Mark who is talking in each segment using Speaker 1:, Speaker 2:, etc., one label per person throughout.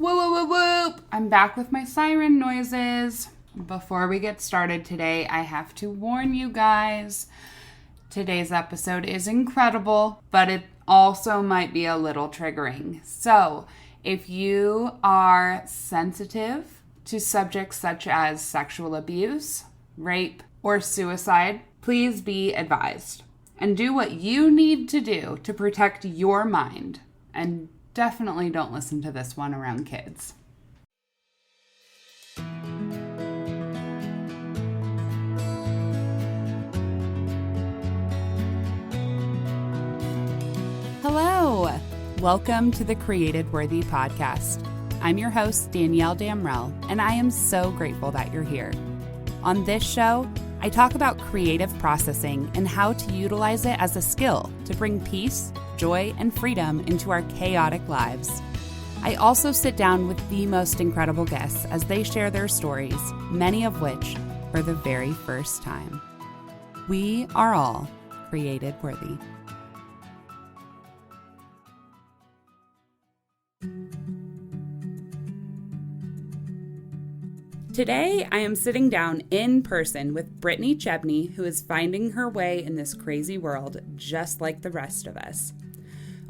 Speaker 1: Whoop, whoop, whoop, whoop. I'm back with my siren noises. Before we get started today, I have to warn you guys. Today's episode is incredible, but it also might be a little triggering. So, if you are sensitive to subjects such as sexual abuse, rape, or suicide, please be advised. And do what you need to do to protect your mind. And definitely don't listen to this one around kids. Hello! Welcome to the Created Worthy podcast. I'm your host, Danielle Damrell, and I am so grateful that you're here. On this show, I talk about creative processing and how to utilize it as a skill to bring peace, joy, and freedom into our chaotic lives. I also sit down with the most incredible guests as they share their stories, many of which for the very first time. We are all created worthy. Today, I am sitting down in person with Brittany Chebney, who is finding her way in this crazy world just like the rest of us.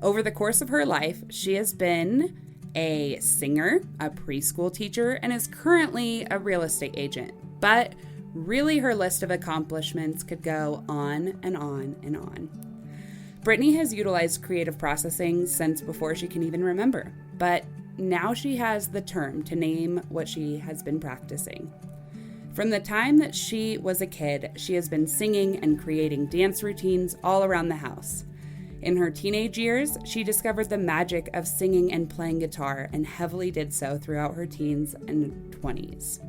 Speaker 1: Over the course of her life, she has been a singer, a preschool teacher, and is currently a real estate agent. But really, her list of accomplishments could go on and on and on. Brittany has utilized creative processing since before she can even remember, but now she has the term to name what she has been practicing. From the time that she was a kid, she has been singing and creating dance routines all around the house. In her teenage years, she discovered the magic of singing and playing guitar and heavily did so throughout her teens and 20s.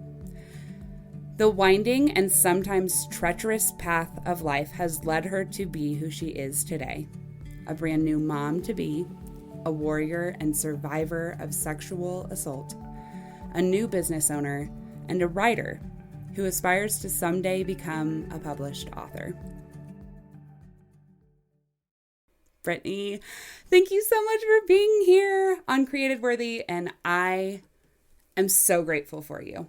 Speaker 1: The winding and sometimes treacherous path of life has led her to be who she is today, a brand new mom-to-be, a warrior and survivor of sexual assault, a new business owner, and a writer who aspires to someday become a published author. Brittany, thank you so much for being here on Created Worthy, and I am so grateful for you.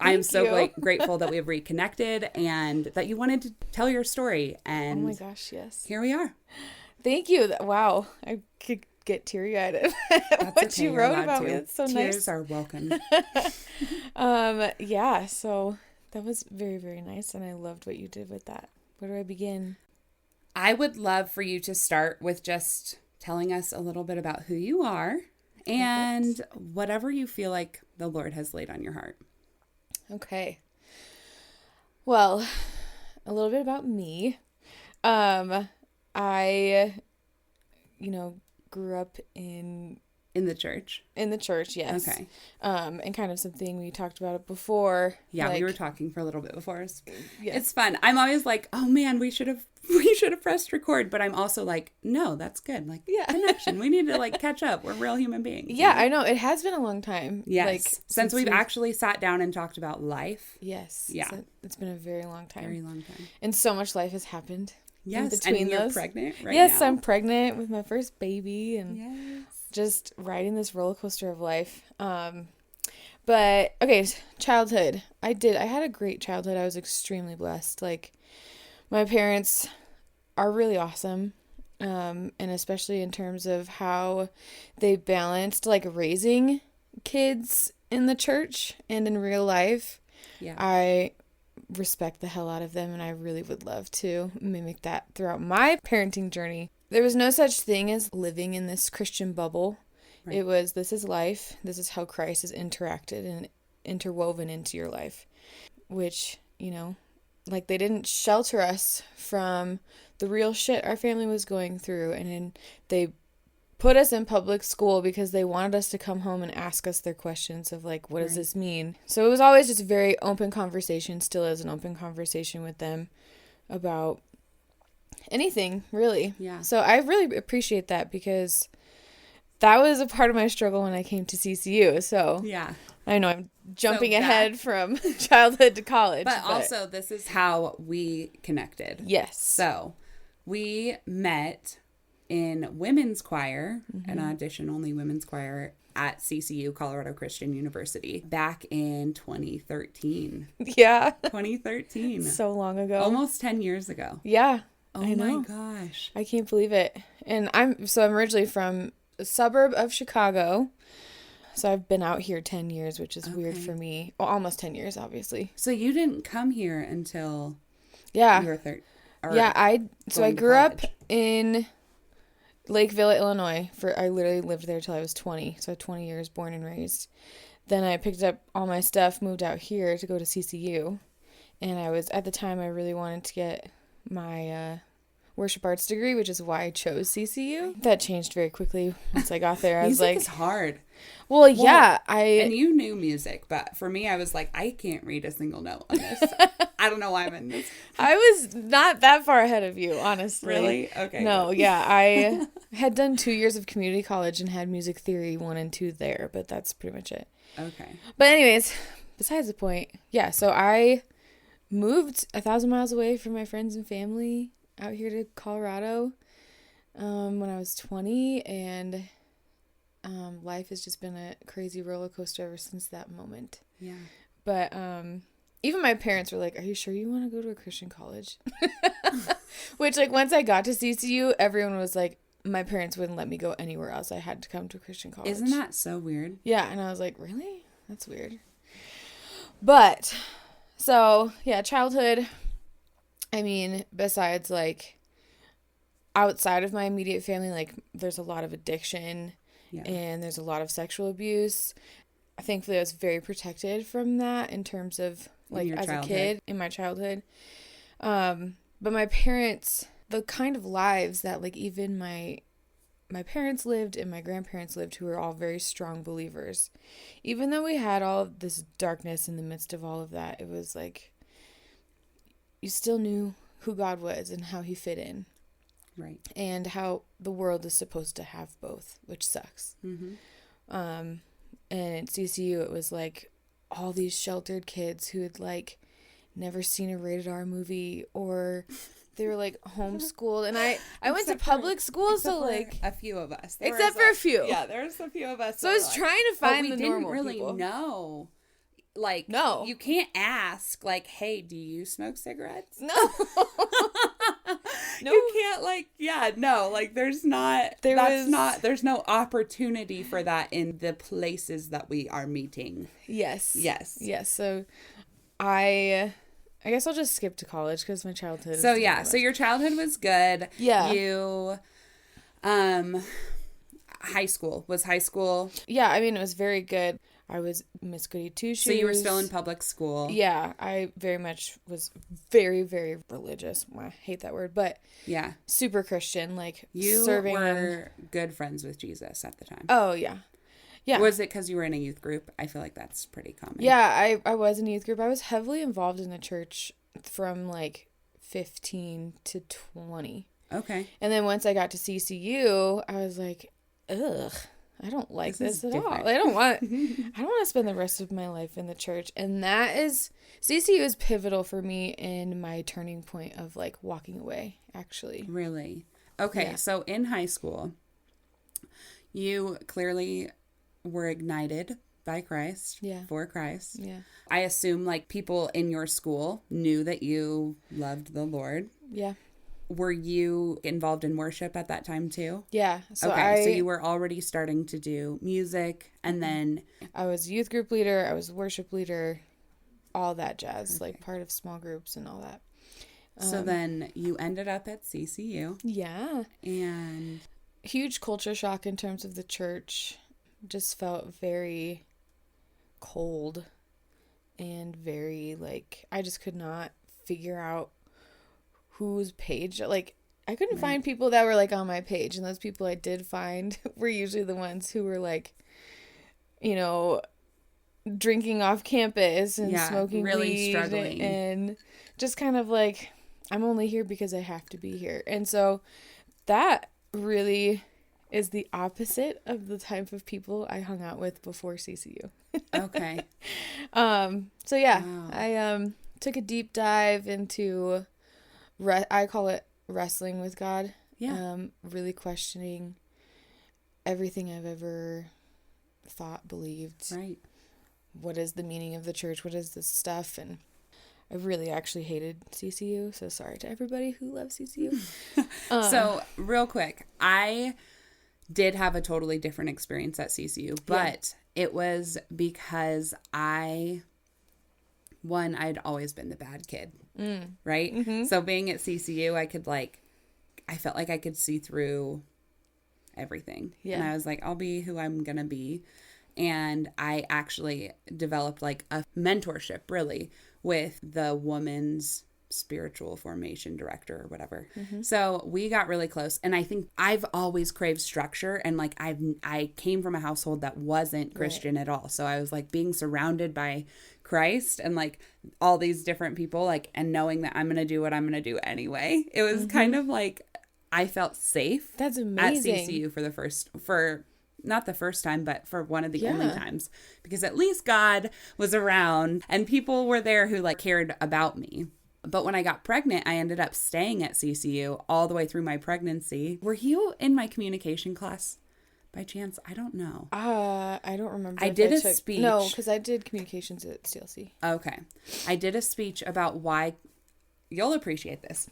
Speaker 1: I am so grateful that we have reconnected and that you wanted to tell your story. And
Speaker 2: oh my gosh, yes.
Speaker 1: Here we are.
Speaker 2: Thank you. Wow. I could get teary-eyed at what you wrote about me. It's so nice.
Speaker 1: Tears are welcome.
Speaker 2: Yeah, so that was very, very nice. And I loved what you did with that. Where do I begin?
Speaker 1: I would love for you to start with just telling us a little bit about who you are and whatever you feel like the Lord has laid on your heart.
Speaker 2: Okay. Well, a little bit about me. I, grew up in
Speaker 1: the church.
Speaker 2: In the church, yes.
Speaker 1: Okay.
Speaker 2: And kind of something we talked about it before.
Speaker 1: Yeah, we were talking for a little bit before.
Speaker 2: Yeah.
Speaker 1: It's fun. I'm always like, oh man, we should have pressed record, but I'm also like, no, that's good. Like, yeah, connection. We need to catch up. We're real human beings.
Speaker 2: Yeah, I know. It has been a long time.
Speaker 1: Yes. Since we've actually sat down and talked about life.
Speaker 2: Yes.
Speaker 1: Yeah.
Speaker 2: So it's been a very long time.
Speaker 1: Very long time.
Speaker 2: And so much life has happened.
Speaker 1: Yes. And you're pregnant right now.
Speaker 2: Yes, I'm pregnant with my first baby and just riding this roller coaster of life. But okay, childhood. I had a great childhood. I was extremely blessed. My parents are really awesome. And especially in terms of how they balanced raising kids in the church and in real life.
Speaker 1: Yeah.
Speaker 2: I respect the hell out of them, and I really would love to mimic that throughout my parenting journey. There was no such thing as living in this Christian bubble. Right. It was, this is life. This is how Christ is interacted and interwoven into your life, which, they didn't shelter us from the real shit our family was going through. And then they put us in public school because they wanted us to come home and ask us their questions of what does this mean? So it was always just a very open conversation, still is an open conversation with them about anything, really.
Speaker 1: Yeah.
Speaker 2: So I really appreciate that because that was a part of my struggle when I came to CCU. So
Speaker 1: yeah,
Speaker 2: I know I'm jumping ahead from childhood to college.
Speaker 1: But also this is how we connected.
Speaker 2: Yes.
Speaker 1: So we met in women's choir, an audition-only women's choir at CCU, Colorado Christian University, back in 2013.
Speaker 2: Yeah.
Speaker 1: 2013.
Speaker 2: So long ago.
Speaker 1: Almost 10 years ago.
Speaker 2: Yeah.
Speaker 1: Oh
Speaker 2: I know.
Speaker 1: my gosh.
Speaker 2: I can't believe it. And I'm originally from a suburb of Chicago. So I've been out here 10 years, which is weird for me. Well, almost 10 years, obviously.
Speaker 1: So you didn't come here until you were 13?
Speaker 2: Yeah, I grew up in Lakeville, Illinois. I literally lived there till I was 20. So 20 years born and raised. Then I picked up all my stuff, moved out here to go to CCU. And at the time, I really wanted to get my worship arts degree, which is why I chose CCU. That changed very quickly once I got there. I was like,
Speaker 1: music is hard.
Speaker 2: Well, yeah,
Speaker 1: and you knew music, but for me, I was like, I can't read a single note on this. I don't know why I'm in this.
Speaker 2: I was not that far ahead of you, honestly.
Speaker 1: Really? Okay.
Speaker 2: No, good. Yeah, I had done 2 years of community college and had music theory 1 and 2 there, but that's pretty much it.
Speaker 1: Okay.
Speaker 2: But anyways, besides the point, yeah, so I moved 1,000 miles away from my friends and family out here to Colorado when I was 20, and life has just been a crazy roller coaster ever since that moment.
Speaker 1: Yeah.
Speaker 2: But even my parents were like, "Are you sure you want to go to a Christian college?" Which, like, once I got to CCU, everyone was like, my parents wouldn't let me go anywhere else. I had to come to a Christian college.
Speaker 1: Isn't that so weird?
Speaker 2: Yeah, and I was like, really? That's weird. But, so, yeah, childhood, I mean, besides, like, outside of my immediate family, like, there's a lot of addiction, and there's a lot of sexual abuse. Thankfully, I was very protected from that in terms of, like, as a kid, in my childhood. But my parents, the kind of lives that, like, even my parents lived and my grandparents lived, who were all very strong believers. Even though we had all of this darkness in the midst of all of that, it was like, you still knew who God was and how he fit in.
Speaker 1: Right.
Speaker 2: And how the world is supposed to have both, which sucks.
Speaker 1: Mm-hmm.
Speaker 2: And at CCU, it was like all these sheltered kids who had, like, never seen a rated R movie, or they were, like, homeschooled. And I went to public school, so, like,
Speaker 1: a few of us.
Speaker 2: Except for a few.
Speaker 1: Yeah, there's a few of us.
Speaker 2: So I was trying to find the normal
Speaker 1: people. We didn't really
Speaker 2: people.
Speaker 1: know. Like,
Speaker 2: no.
Speaker 1: You can't ask, like, hey, do you smoke cigarettes?
Speaker 2: No.
Speaker 1: No. You can't, like, like, there's no opportunity for that in the places that we are meeting.
Speaker 2: Yes.
Speaker 1: Yes.
Speaker 2: So I guess I'll just skip to college because my childhood is
Speaker 1: so your childhood was good.
Speaker 2: Yeah.
Speaker 1: You, high school.
Speaker 2: Yeah, I mean, it was very good. I was Miss Goody Two-Shoes.
Speaker 1: So you were still in public school.
Speaker 2: Yeah, I very much was very, very religious. Well, I hate that word, but
Speaker 1: yeah,
Speaker 2: super Christian. Like,
Speaker 1: you
Speaker 2: serving
Speaker 1: were good friends with Jesus at the time.
Speaker 2: Oh, yeah. Yeah.
Speaker 1: Was it because you were in a youth group? I feel like that's pretty common.
Speaker 2: Yeah, I was in a youth group. I was heavily involved in the church from, like, 15 to 20.
Speaker 1: Okay.
Speaker 2: And then once I got to CCU, I was like, ugh, I don't like this at all. I don't want to spend the rest of my life in the church. And CCU is pivotal for me in my turning point of, like, walking away, actually.
Speaker 1: Really? Okay. Yeah. So in high school, you clearly were ignited by Christ.
Speaker 2: Yeah.
Speaker 1: For Christ.
Speaker 2: Yeah.
Speaker 1: I assume, like, people in your school knew that you loved the Lord.
Speaker 2: Yeah.
Speaker 1: Were you involved in worship at that time too?
Speaker 2: Yeah.
Speaker 1: So you were already starting to do music, and then
Speaker 2: I was youth group leader, I was worship leader, all that jazz, like part of small groups and all that.
Speaker 1: So then you ended up at CCU.
Speaker 2: Yeah.
Speaker 1: And
Speaker 2: huge culture shock in terms of the church. Just felt very cold and very, like, I just could not figure out whose page, like, I couldn't find people that were, like, on my page, and those people I did find were usually the ones who were, like, you know, drinking off campus and smoking
Speaker 1: really
Speaker 2: weed
Speaker 1: struggling,
Speaker 2: and just kind of like, I'm only here because I have to be here. And so that really is the opposite of the type of people I hung out with before CCU.
Speaker 1: Okay.
Speaker 2: So yeah,
Speaker 1: wow.
Speaker 2: I took a deep dive into I call it wrestling with God.
Speaker 1: Yeah.
Speaker 2: Really questioning everything I've ever thought, believed.
Speaker 1: Right.
Speaker 2: What is the meaning of the church? What is this stuff? And I really actually hated CCU. So sorry to everybody who loves CCU.
Speaker 1: So real quick, I did have a totally different experience at CCU, but it was because I'd always been the bad kid, right? Mm-hmm. So being at CCU, I felt like I could see through everything. Yeah. And I was like, I'll be who I'm going to be. And I actually developed like a mentorship really with the woman's spiritual formation director or whatever. Mm-hmm. So we got really close. And I think I've always craved structure. And like I came from a household that wasn't Christian at all. So I was like being surrounded by Christ and like all these different people, like, and knowing that I'm going to do what I'm going to do anyway. It was kind of like I felt safe.
Speaker 2: That's amazing.
Speaker 1: At CCU for not the first time, but for one of the only times, because at least God was around and people were there who like cared about me. But when I got pregnant, I ended up staying at CCU all the way through my pregnancy. Were you in my communication class by chance? I don't know.
Speaker 2: I don't remember.
Speaker 1: I did a speech.
Speaker 2: No, because I did communications at CLC.
Speaker 1: Okay. I did a speech about why, you'll appreciate this,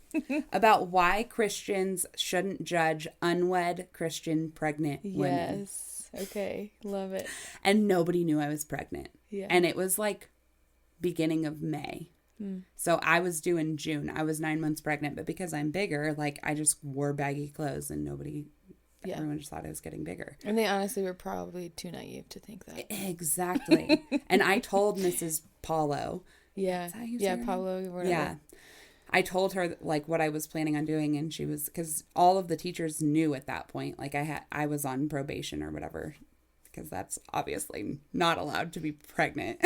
Speaker 1: about why Christians shouldn't judge unwed Christian pregnant women.
Speaker 2: Yes. Okay. Love it.
Speaker 1: And nobody knew I was pregnant.
Speaker 2: Yeah.
Speaker 1: And it was like beginning of May. So I was due in June. I was 9 months pregnant, but because I'm bigger, like I just wore baggy clothes and everyone just thought I was getting bigger.
Speaker 2: And they honestly were probably too naive to think that.
Speaker 1: Exactly. And I told Mrs. Paulo.
Speaker 2: Yeah. Paulo. Whatever.
Speaker 1: Yeah. I told her like what I was planning on doing, and she was, because all of the teachers knew at that point, like I was on probation or whatever, because that's obviously not allowed to be pregnant.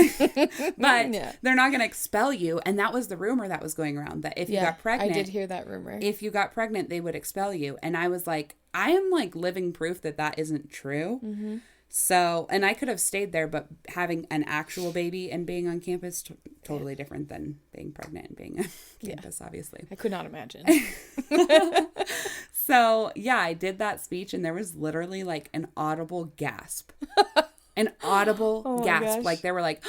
Speaker 1: But they're not going to expel you. And that was the rumor that was going around, that if you got pregnant.
Speaker 2: I did hear that rumor.
Speaker 1: If you got pregnant, they would expel you. And I was like, I am like living proof that that isn't true. Mm-hmm. So, and I could have stayed there, but having an actual baby and being on campus, totally different than being pregnant and being on campus, obviously.
Speaker 2: I could not imagine.
Speaker 1: So, yeah, I did that speech and there was literally like an audible gasp. An audible gasp.
Speaker 2: Gosh.
Speaker 1: Like they were like,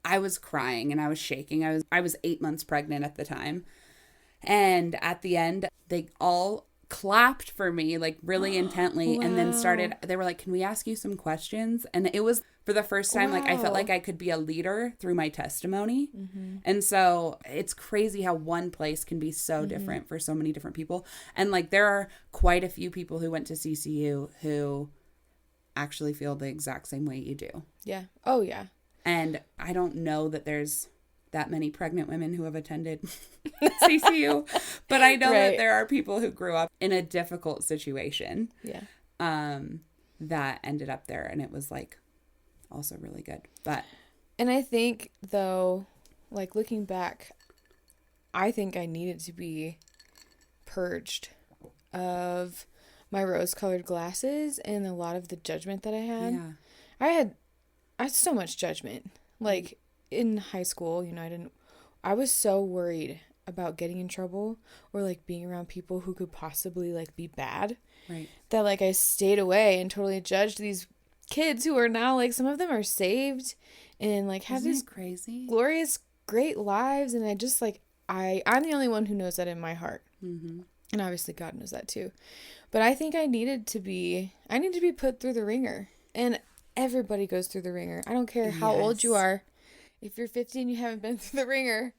Speaker 1: I was crying and I was shaking. I was 8 months pregnant at the time. And at the end, they all clapped for me like really intently. Wow. And then they were like, can we ask you some questions? And it was for the first time, like I felt like I could be a leader through my testimony. Mm-hmm. And so it's crazy how one place can be so different for so many different people. And like there are quite a few people who went to CCU who actually feel the exact same way you do.
Speaker 2: Yeah. Oh yeah.
Speaker 1: And I don't know that there's that many pregnant women who have attended CCU, but I know that there are people who grew up in a difficult situation.
Speaker 2: Yeah.
Speaker 1: That ended up there, and it was like also really good.
Speaker 2: And I think though, like looking back, I think I needed to be purged of my rose-colored glasses and a lot of the judgment that I had. Yeah. I had so much judgment. Like in high school, I was so worried about getting in trouble or like being around people who could possibly like be bad.
Speaker 1: Right.
Speaker 2: That like I stayed away and totally judged these kids who are now like, some of them are saved and like have these
Speaker 1: crazy
Speaker 2: glorious great lives, and I just like I'm the only one who knows that in my heart. Mm-hmm. And obviously God knows that too. But I think I need to be put through the ringer, and everybody goes through the ringer. I don't care how old you are. If you're 50 and you haven't been through the ringer,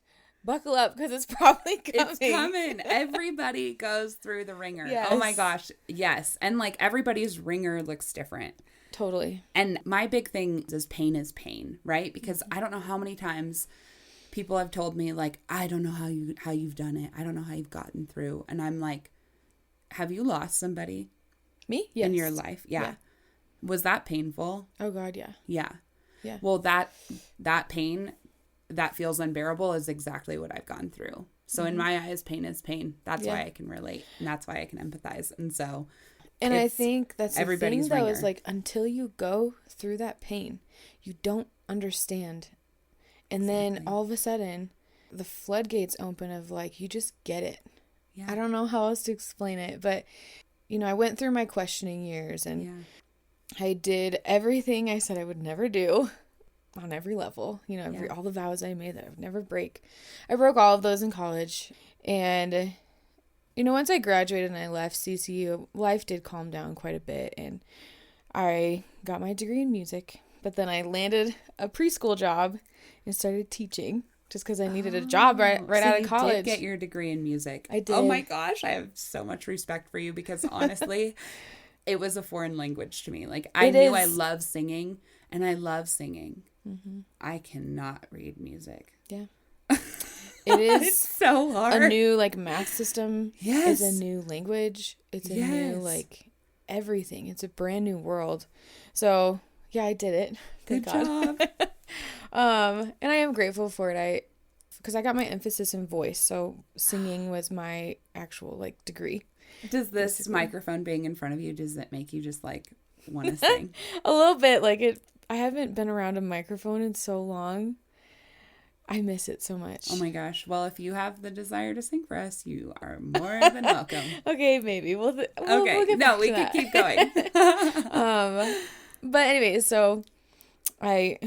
Speaker 2: buckle up because it's probably coming.
Speaker 1: It's coming. Everybody goes through the ringer.
Speaker 2: Yes.
Speaker 1: Oh my gosh. Yes. And like everybody's ringer looks different.
Speaker 2: Totally.
Speaker 1: And my big thing is pain, right? Because I don't know how many times people have told me like, I don't know how you've done it. I don't know how you've gotten through. And I'm like, have you lost somebody?
Speaker 2: Me? Yes.
Speaker 1: In your life? Yeah. Was that painful?
Speaker 2: Oh God, yeah.
Speaker 1: Yeah.
Speaker 2: Yeah.
Speaker 1: Well, that pain that feels unbearable is exactly what I've gone through. So in my eyes, pain is pain. That's why I can relate, and that's why I can empathize. And so,
Speaker 2: and I think that's the
Speaker 1: everybody's
Speaker 2: thing, though,
Speaker 1: ringer.
Speaker 2: is like until you go through that pain, you don't understand, and then all of a sudden, the floodgates open of like you just get it. Yeah. I don't know how else to explain it, but I went through my questioning years, and I did everything I said I would never do on every level. All the vows I made that I would never break. I broke all of those in college. And, once I graduated and I left CCU, life did calm down quite a bit. And I got my degree in music. But then I landed a preschool job and started teaching just because I needed a job right out of college.
Speaker 1: You did get your degree in music.
Speaker 2: I did.
Speaker 1: Oh my gosh, I have so much respect for you because honestly, it was a foreign language to me. Like I knew I love singing and I love singing. Mm-hmm. I cannot read music.
Speaker 2: Yeah. It is
Speaker 1: it's so hard.
Speaker 2: A new math system.
Speaker 1: Yes.
Speaker 2: It's a new language. It's a new everything. It's a brand new world. So yeah, I did it.
Speaker 1: Good job.
Speaker 2: And I am grateful for it. Because I got my emphasis in voice, so singing was my actual degree.
Speaker 1: Does this microphone being in front of you, does it make you just want to sing?
Speaker 2: A little bit. I haven't been around a microphone in so long. I miss it so much.
Speaker 1: Oh my gosh. Well, if you have the desire to sing for us, you are more than welcome.
Speaker 2: Okay, maybe. We'll get
Speaker 1: we can keep going.
Speaker 2: But anyway, so I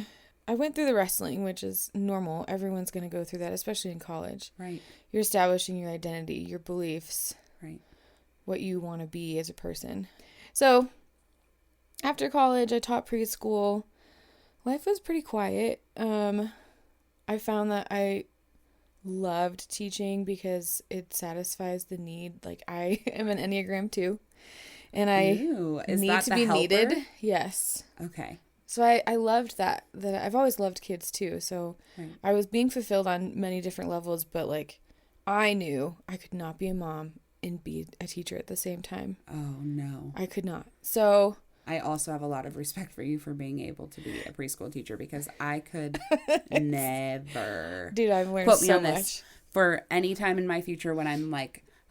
Speaker 2: went through the wrestling, which is normal. Everyone's going to go through that, especially in college.
Speaker 1: Right.
Speaker 2: You're establishing your identity, your beliefs.
Speaker 1: Right. What
Speaker 2: you want to be as a person. So after college, I taught preschool. Life was pretty quiet. I found that I loved teaching because it satisfies the need. I am an Enneagram 2, and I need to be needed. Yes.
Speaker 1: Okay.
Speaker 2: So I loved that I've always loved kids too. So I was being fulfilled on many different levels, but I knew I could not be a mom and be a teacher at the same time.
Speaker 1: Oh no.
Speaker 2: I could not. So
Speaker 1: I also have a lot of respect for you for being able to be a preschool teacher because I could never.
Speaker 2: Dude, I've learned so much.
Speaker 1: For any time in my future when I'm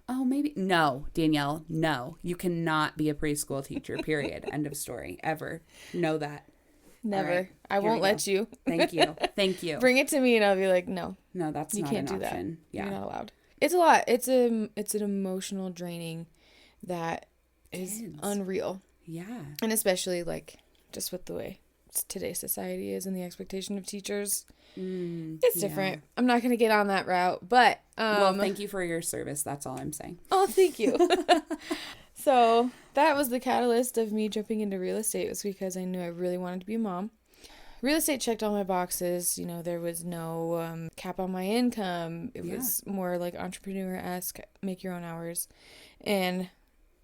Speaker 1: oh, maybe. No, Danielle, no. You cannot be a preschool teacher, period. End of story. Ever. Know that.
Speaker 2: Never.
Speaker 1: Right,
Speaker 2: I won't let you.
Speaker 1: Thank you. Thank you.
Speaker 2: Bring it to me and I'll be no.
Speaker 1: No, that's
Speaker 2: you
Speaker 1: not
Speaker 2: can't
Speaker 1: an
Speaker 2: do
Speaker 1: option.
Speaker 2: That.
Speaker 1: Yeah.
Speaker 2: You're not allowed. It's a lot. It's an emotional draining that is unreal.
Speaker 1: Yeah.
Speaker 2: And especially just with the way today's society is and the expectation of teachers. It's different. I'm not going to get on that route, but
Speaker 1: well, thank you for your service. That's all I'm saying.
Speaker 2: Oh, thank you. So that was the catalyst of me jumping into real estate, was because I knew I really wanted to be a mom. Real estate checked all my boxes. There was no cap on my income. It was more entrepreneur-esque, make your own hours. And,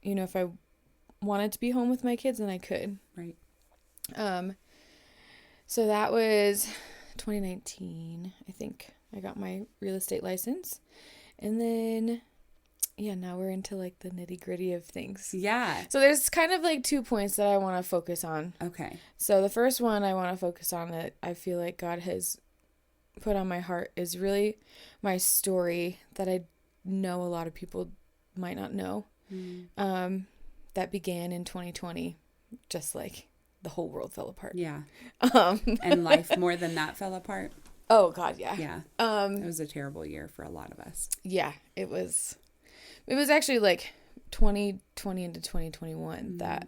Speaker 2: if I wanted to be home with my kids, then I could.
Speaker 1: Right.
Speaker 2: So that was 2019, I think. I got my real estate license. And then, now we're into the nitty gritty of things.
Speaker 1: Yeah.
Speaker 2: So there's kind of 2 points that I want to focus on.
Speaker 1: Okay.
Speaker 2: So the first one I want to focus on that I feel like God has put on my heart is really my story that I know a lot of people might not know. That began in 2020, just the whole world fell apart.
Speaker 1: Yeah. And life more than that fell apart.
Speaker 2: Oh God, yeah.
Speaker 1: Yeah. It was a terrible year for a lot of us.
Speaker 2: Yeah, it was. It was actually 2020 into 2021 that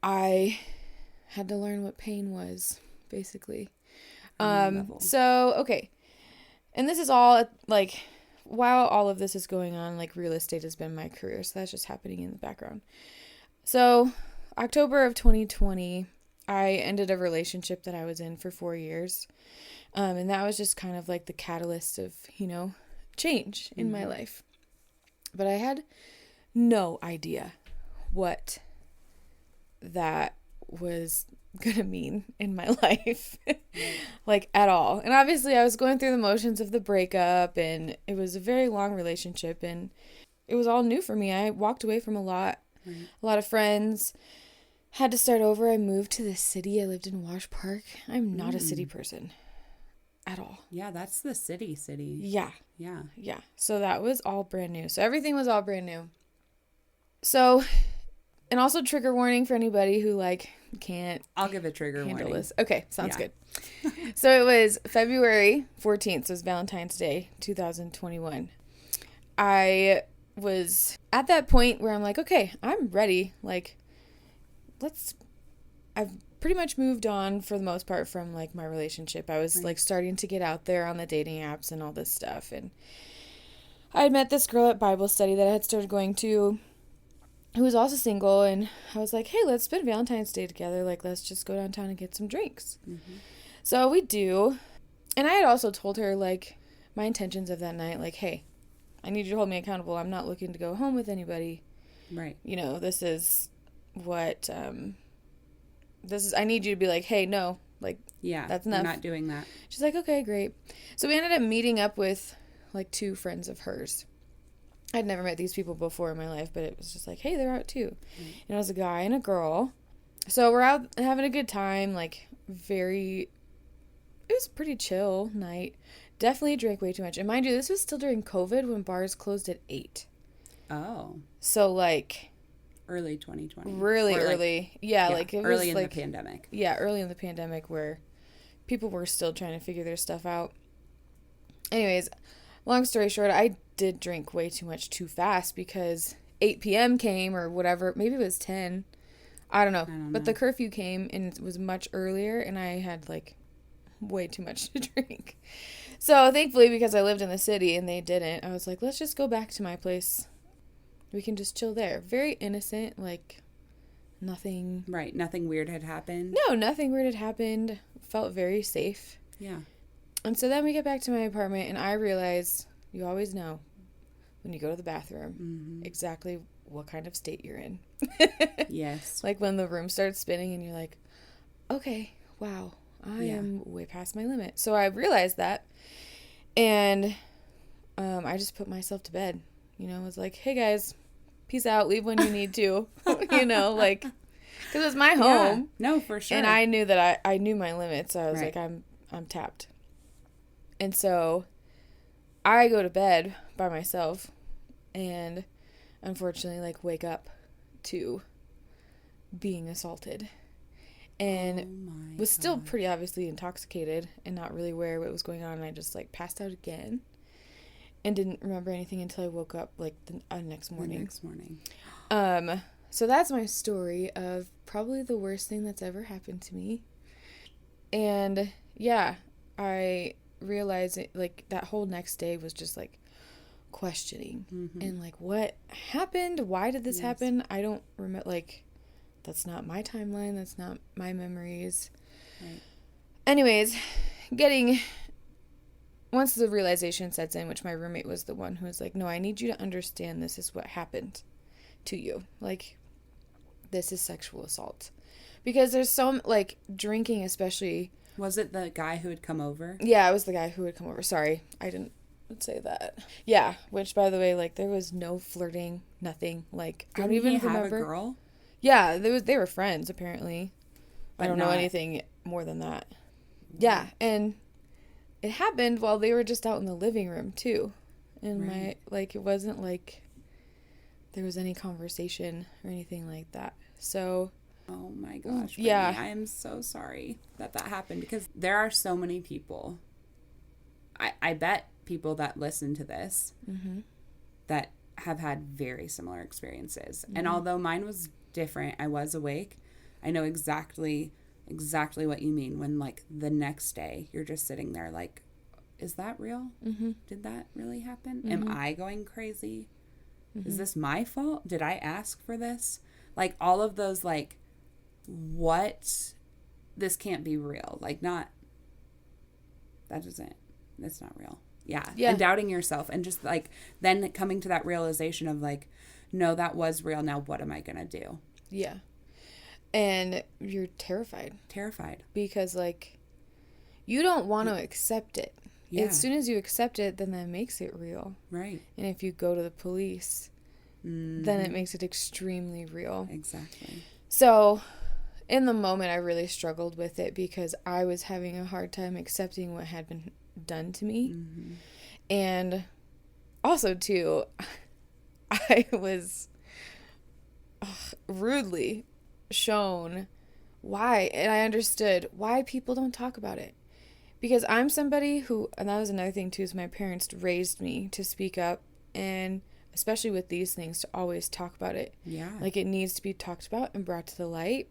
Speaker 2: I had to learn what pain was, basically. So, okay. And this is all while all of this is going on, real estate has been my career. So that's just happening in the background. So October of 2020, I ended a relationship that I was in for 4 years. And that was just kind of the catalyst of, change in my life. But I had no idea what that was going to mean in my life, at all. And obviously I was going through the motions of the breakup, and it was a very long relationship, and it was all new for me. I walked away from a lot of friends, had to start over. I moved to the city. I lived in Wash Park. I'm not a city person at all.
Speaker 1: Yeah, that's the city.
Speaker 2: Yeah.
Speaker 1: Yeah.
Speaker 2: Yeah. So that was all brand new. So everything was all brand new. So, and also trigger warning for anybody who can't.
Speaker 1: I'll give a trigger warning.
Speaker 2: This. Okay, sounds good. So it was February 14th. So it was Valentine's Day, 2021. I was at that point where I'm okay, I'm ready. I've pretty much moved on for the most part from like my relationship. I was like starting to get out there on the dating apps and all this stuff. And I had met this girl at Bible study that I had started going to who was also single. And I was like, hey, let's spend Valentine's Day together. Like, let's just go downtown and get some drinks. Mm-hmm. So we do. And I had also told her like my intentions of that night, like, hey, I need you to hold me accountable. I'm not looking to go home with anybody.
Speaker 1: Right.
Speaker 2: You know, this is what, I need you to be like, hey, no, like,
Speaker 1: yeah,
Speaker 2: that's enough.
Speaker 1: I'm not doing that.
Speaker 2: She's like, okay, great. So we ended up meeting up with like 2 friends of hers. I'd never met these people before in my life, but it was just like, hey, they're out too. Mm-hmm. And it was a guy and a girl. So we're out having a good time, like it was a pretty chill night. Definitely drank way too much. And mind you, this was still during COVID when bars closed at 8.
Speaker 1: Oh.
Speaker 2: So like
Speaker 1: early 2020.
Speaker 2: Really early. Yeah, like it was
Speaker 1: early in
Speaker 2: like
Speaker 1: the pandemic.
Speaker 2: Yeah, early in the pandemic where people were still trying to figure their stuff out. Anyways, long story short, I did drink way too much too fast because 8 p.m. came or whatever. Maybe it was 10. I don't know. But the curfew came and it was much earlier and I had like way too much to drink. So thankfully, because I lived in the city and they didn't, I was like, let's just go back to my place. We can just chill there. Very innocent, like nothing.
Speaker 1: Right. Nothing weird had happened.
Speaker 2: No, nothing weird had happened. Felt very safe.
Speaker 1: Yeah. And
Speaker 2: so then we get back to my apartment and I realize you always know when you go to the bathroom exactly what kind of state you're in.
Speaker 1: Yes.
Speaker 2: Like when the room starts spinning and you're like, okay, wow, I am way past my limit. So I realized that. And I just put myself to bed. You know, I was like, hey guys, peace out, leave when you need to. You know, like, because it was my home.
Speaker 1: Yeah. No, for sure.
Speaker 2: And I knew that I knew my limits. So I was like, I'm tapped. And so I go to bed by myself and unfortunately like wake up to being assaulted. And was still pretty obviously intoxicated and not really aware what was going on. And I just like passed out again and didn't remember anything until I woke up like the next morning. So that's my story of probably the worst thing that's ever happened to me. And yeah, I realized it, like that whole next day was just like questioning and like what happened? Why did this happen? I don't remember, like that's not my timeline. That's not my memories. Right. Anyways, once the realization sets in, which my roommate was the one who was like, no, I need you to understand this is what happened to you. Like, this is sexual assault. Because there's some, like, drinking especially.
Speaker 1: Was it the guy who had come over?
Speaker 2: Yeah, it was the guy who had come over. Sorry, I didn't say that. Yeah, which, by the way, like, there was no flirting, nothing. Like, I don't even remember.
Speaker 1: Have a girl?
Speaker 2: Yeah, they were friends, apparently. But I don't know anything more than that. Yeah, and it happened while they were just out in the living room, too. And it wasn't like there was any conversation or anything like that. So,
Speaker 1: oh my gosh. Brittany,
Speaker 2: yeah.
Speaker 1: I am so sorry that happened because there are so many people. I bet people that listen to this that have had very similar experiences. And although mine was different, I was awake. I know exactly what you mean when like the next day you're just sitting there like, is that real? Did that really happen? Am I going crazy? Is this my fault? Did I ask for this? Like all of those like, what? This can't be real. Like it's not real. Yeah. And doubting yourself and just like then coming to that realization of like, no, that was real. Now what am I going to do?
Speaker 2: Yeah. And you're terrified. Because, like, you don't want to accept it. Yeah. As soon as you accept it, then that makes it real.
Speaker 1: Right.
Speaker 2: And if you go to the police, then it makes it extremely real.
Speaker 1: Exactly.
Speaker 2: So, in the moment, I really struggled with it because I was having a hard time accepting what had been done to me. And also, too, I was rudely shown why, and I understood why people don't talk about it, because I'm somebody who, and that was another thing too, is my parents raised me to speak up, and especially with these things, to always talk about it.
Speaker 1: Yeah.
Speaker 2: Like, it needs to be talked about and brought to the light.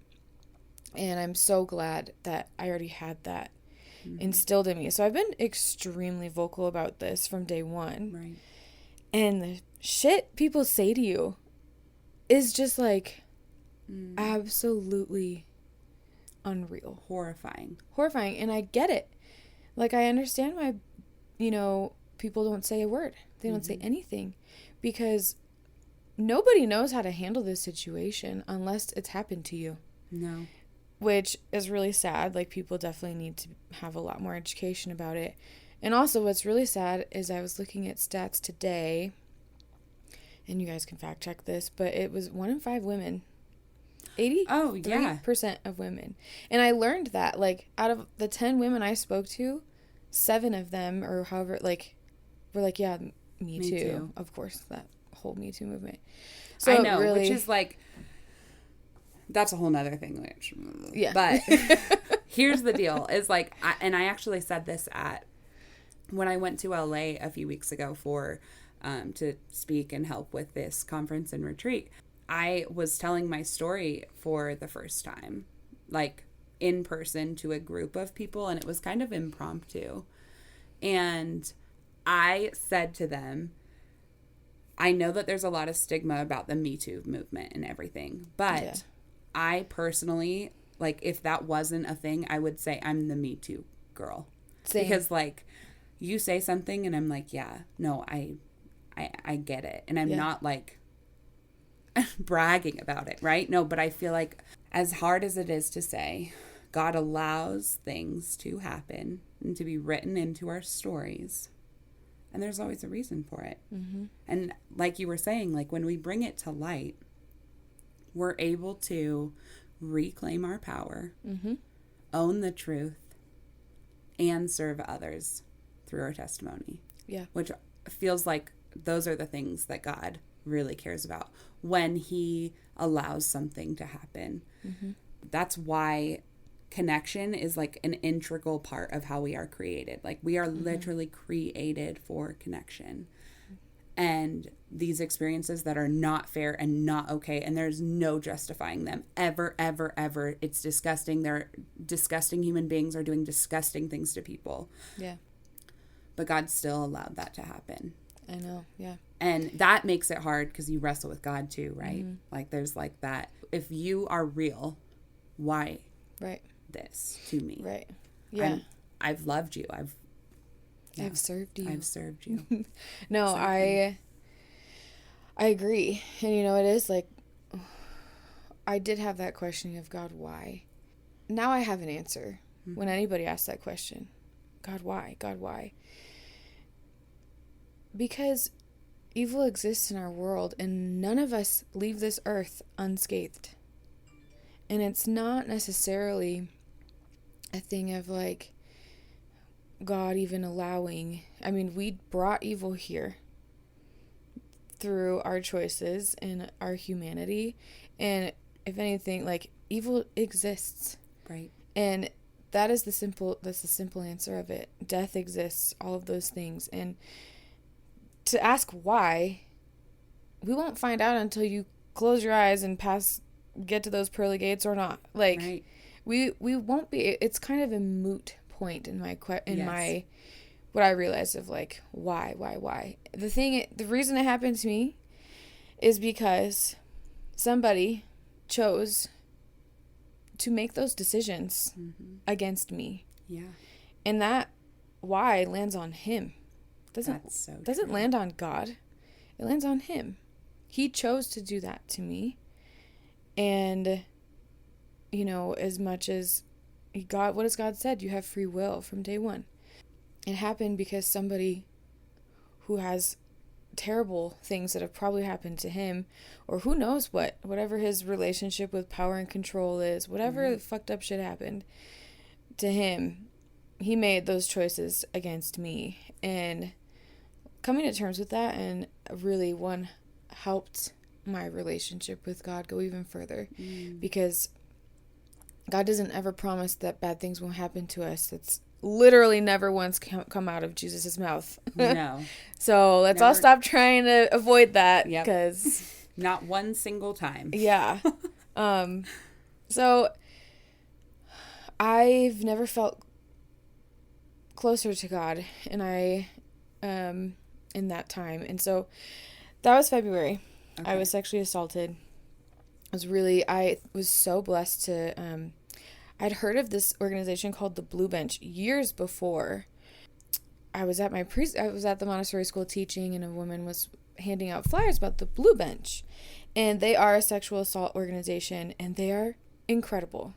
Speaker 2: And I'm so glad that I already had that instilled in me. So I've been extremely vocal about this from day one.
Speaker 1: Right.
Speaker 2: And the shit people say to you is just like absolutely unreal.
Speaker 1: Horrifying.
Speaker 2: And I get it. Like, I understand why, people don't say a word. They don't say anything, because nobody knows how to handle this situation unless it's happened to you.
Speaker 1: No.
Speaker 2: Which is really sad. Like, people definitely need to have a lot more education about it. And also, what's really sad is I was looking at stats today, and you guys can fact check this, but it was 1 in 5 women. 83% of women. And I learned that, like, out of the 10 women I spoke to, 7 of them, or however, like, were like, yeah, me too. Of course, that whole Me Too movement. So
Speaker 1: I know,
Speaker 2: really,
Speaker 1: which is like, that's a whole nother thing. Which,
Speaker 2: yeah.
Speaker 1: But here's the deal: is like, I actually said this when I went to LA a few weeks ago for to speak and help with this conference and retreat. I was telling my story for the first time, like in person to a group of people, and it was kind of impromptu. And I said to them, I know that there's a lot of stigma about the Me Too movement and everything, but I personally, like, if that wasn't a thing, I would say I'm the Me Too girl. Same. Because, like, you say something and I'm like, yeah, no, I get it. And I'm not, like, bragging about it, right? No, but I feel like, as hard as it is to say, God allows things to happen and to be written into our stories. And there's always a reason for it. Mm-hmm. And like you were saying, like, when we bring it to light, we're able to reclaim our power, own the truth, and serve others through our testimony. Yeah. Which feels like those are the things that God really cares about when he allows something to happen. Mm-hmm. That's why connection is like an integral part of how we are created. Like, we are literally created for connection. And these experiences that are not fair and not okay, and there's no justifying them ever, ever, ever. It's disgusting. They're disgusting. Human beings are doing disgusting things to people. Yeah. But God still allowed that to happen.
Speaker 2: I know. Yeah.
Speaker 1: And that makes it hard because you wrestle with God too, right? Mm-hmm. Like, there's like that. If you are real, why this to me? Right. Yeah. I've loved you. I've
Speaker 2: served you.
Speaker 1: I've served you.
Speaker 2: No, I agree. And it is like, I did have that questioning of God, why? Now I have an answer when anybody asks that question. God, why? God, why? Because evil exists in our world, and none of us leave this earth unscathed. And it's not necessarily a thing of like God even allowing. I mean, we brought evil here through our choices and our humanity. And if anything, like, evil exists. Right. And that's the simple answer of it. Death exists, all of those things. And to ask why, we won't find out until you close your eyes and get to those pearly gates or not. Like, right. we won't be. It's kind of a moot point in my what I realized of like, why. The reason it happened to me is because somebody chose to make those decisions against me. Yeah. And that why lands on him. Doesn't land on God. It lands on him. He chose to do that to me. And, as much as what has God said? You have free will from day one. It happened because somebody who has terrible things that have probably happened to him, or who knows whatever his relationship with power and control is, whatever fucked up shit happened to him, he made those choices against me. And coming to terms with that, and really helped my relationship with God go even further, because God doesn't ever promise that bad things won't happen to us. That's literally never once come out of Jesus' mouth.
Speaker 1: No.
Speaker 2: So let's all stop trying to avoid that.
Speaker 1: Yep.
Speaker 2: Because
Speaker 1: not one single time.
Speaker 2: Yeah. So I've never felt closer to God, and in that time. And so that was February. Okay. I was sexually assaulted. I was so blessed to, I'd heard of this organization called the Blue Bench years before. I was at the Montessori school teaching, and a woman was handing out flyers about the Blue Bench. And they are a sexual assault organization, and they are incredible.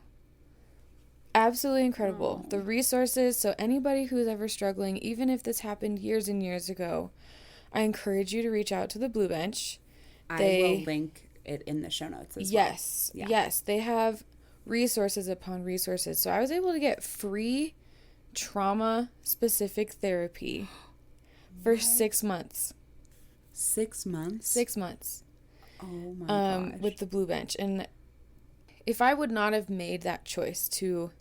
Speaker 2: Absolutely incredible. The resources, so anybody who's ever struggling, even if this happened years and years ago, I encourage you to reach out to the Blue Bench.
Speaker 1: I will link it in the show notes as well.
Speaker 2: Yes. They have resources upon resources. So I was able to get free trauma-specific therapy for 6 months.
Speaker 1: 6 months?
Speaker 2: 6 months.
Speaker 1: Oh my gosh.
Speaker 2: With the Blue Bench. And if I would not have made that choice to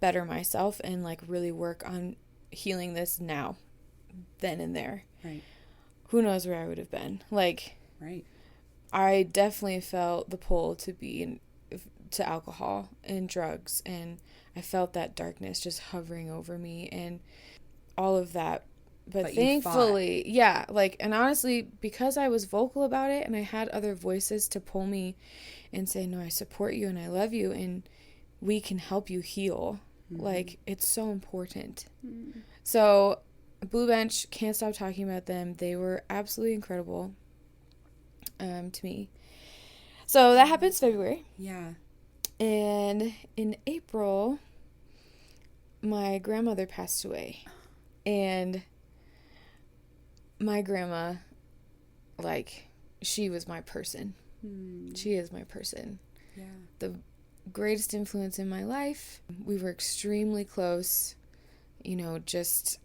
Speaker 2: better myself and like really work on healing this now, then and there,
Speaker 1: right,
Speaker 2: who knows where I would have been. Like,
Speaker 1: right,
Speaker 2: I definitely felt the pull to alcohol and drugs, and I felt that darkness just hovering over me and all of that. But thankfully, and honestly, because I was vocal about it and I had other voices to pull me and say, no, I support you and I love you and we can help you heal. Mm-hmm. Like, it's so important. Mm-hmm. So, Blue Bench, can't stop talking about them. They were absolutely incredible to me. So, that happens February.
Speaker 1: Yeah.
Speaker 2: And in April, my grandmother passed away. And my grandma, like, she was my person. She is my person.
Speaker 1: Yeah.
Speaker 2: The greatest influence in my life. We were extremely close. You know, just,